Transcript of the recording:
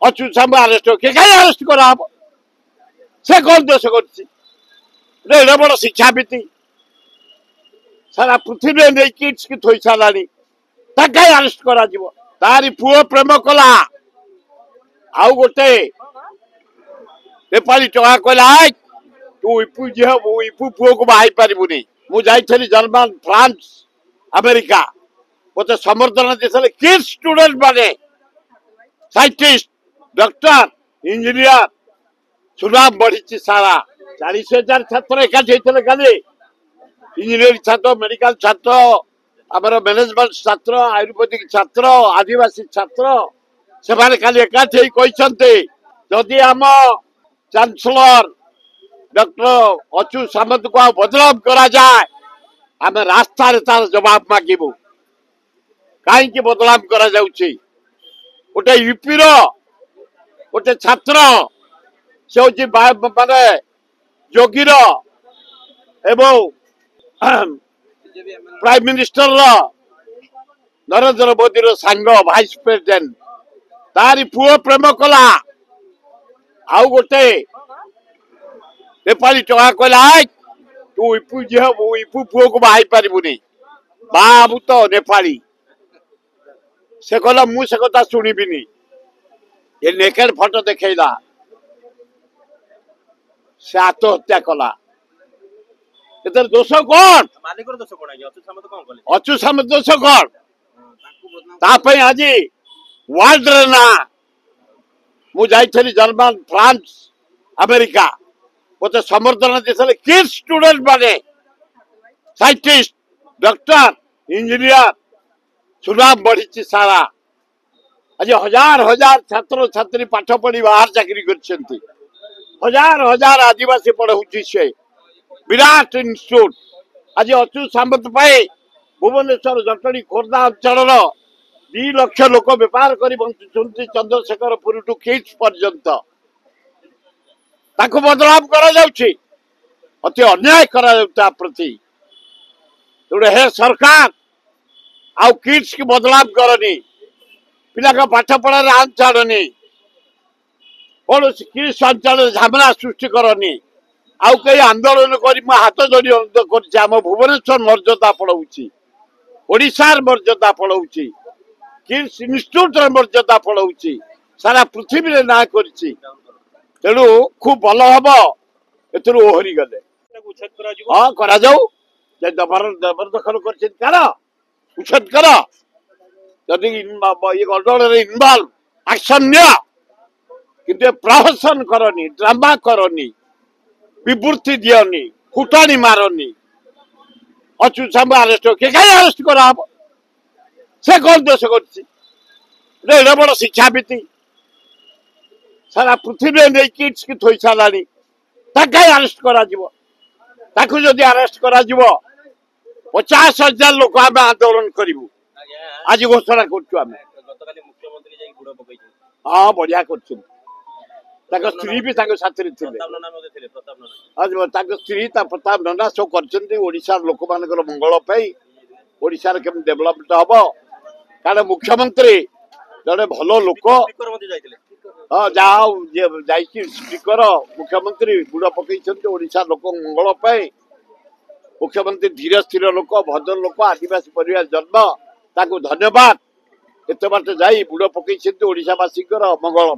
अच्युत सामू arrest हो कहीं arrest करा से कौन दोष कर बड़ शिक्षावित सारा पृथ्वी नहीं किड्स की थोई सारा कहीं आरेस्ट करा तारी पुओ प्रेम कला आउ गोटे नेपाली टका कहला तू इपु झील इपु पुओ को बाहर पारूनी मुझे जर्मन फ्रांस अमेरिका मत समर्थन देते किड्स स्टूडेंट माने साइंटिस्ट डॉक्टर इंजीनियर सुनाम बढ़ी सारा 40,000 छात्र एकाठी होते इंजीनियरिंग छात्र मेडिकल छात्र आमर मैनेजमेंट छात्र आयुर्वेदिक छात्र आदिवासी छात्र से एकाठी कहते जदि आम चांसलर डॉक्टर अच्युत सामंत को बदनाम करा जाए आम रास्ता तार जवाब मागिबू कहीं बदनाम करा जाउछि गोटे यूपी गोटे छात्र से हूँ माने योगी एवं प्राइम मिनिस्टर नरेंद्र मोदी सांग भाइस प्रेसिडेंट तारी पुओ प्रेम कला आउ गोटे नेपाली टका कहला तू इपु झील इपु पुओ को बाहर पारूनी बाबू तो नेपाली से कहला मु से कथा शुणिबिनी ये नेकेड फोटो देखला से आत्महत्या कला एतर दोष कौन अच्युत सामंत दोष कौन तापई आज वर्ल्ड रे ना मु जाइछली जर्मन फ्रांस अमेरिका मत समर्थन देते किड्स स्टूडेंट माने साइंटिस्ट डॉक्टर इंजीनियर सुनाम बढ़ी सारा आज हजार हजार छात्र छात्री पाठ पढ़ी बाहर चाकरी कर हजार हजार आदिवासी पढ़ाऊँगी से विराट इन्स्टिट्यूट आज अच्युत सामंत भुवनेश्वर जटणी खोर्धा अंचल 2 लाख लोक बेपार कर बंचुंट चंद्रशेखरपुर टू किड्स पर्यंत बदनाम अति अन्याय प्रति हे सरकार आउ किड्स की बदनाम करनी पिला का पाठ पढ़ार आन छाड़नी कौन किड्स अंचल झमेला सृष्टि करनी आउ कई आंदोलन कर हाथ जोड़ी कर भुवनेश्वर मर्यादा पढ़ाऊँगी ओडिशार मर्यादा पढ़ाऊँगी किड्स इन्स्टिट्यूट मर्यादा पढ़ाऊँगी सारा पृथ्वी ना कर तेणु खूब भल हम ओहरी गले हाँ करा जबरदखल कर उच्छेद कर जदि ये गडबड़ इनवल्व एक्शन नि प्रहसन करनी ड्रामा करनी विवृत्ति दियनी फुटाणी मारनी अच्युत सामू आरेस्ट हो कहीं आरेस्ट करा से कौन दोष कर बड़ शिक्षावित सारा पृथ्वी नहीं किड्स की थोई सारा कहीं आरेस्ट करा जदि आरेस्ट करा 50,000 लोक आम आंदोलन करूँ आज घोषणा कर हाँ बढ़िया कर स्त्री भी साथी थे स्त्री प्रताप नंदा सब कर लोक मान मंगल ओडार केम डेभलपमेंट हम कारण मुख्यमंत्री जड़े भल लोक हाँ जा स्पीकर मुख्यमंत्री गुड़ पकड़ लोक मंगल मुख्यमंत्री धीर स्थिर लोक भद्र लोक आदिवासी परिवार जन्म ताकू धन्यवाद एत बाट जा बुड़ पकड़ ओडावासी मंगल।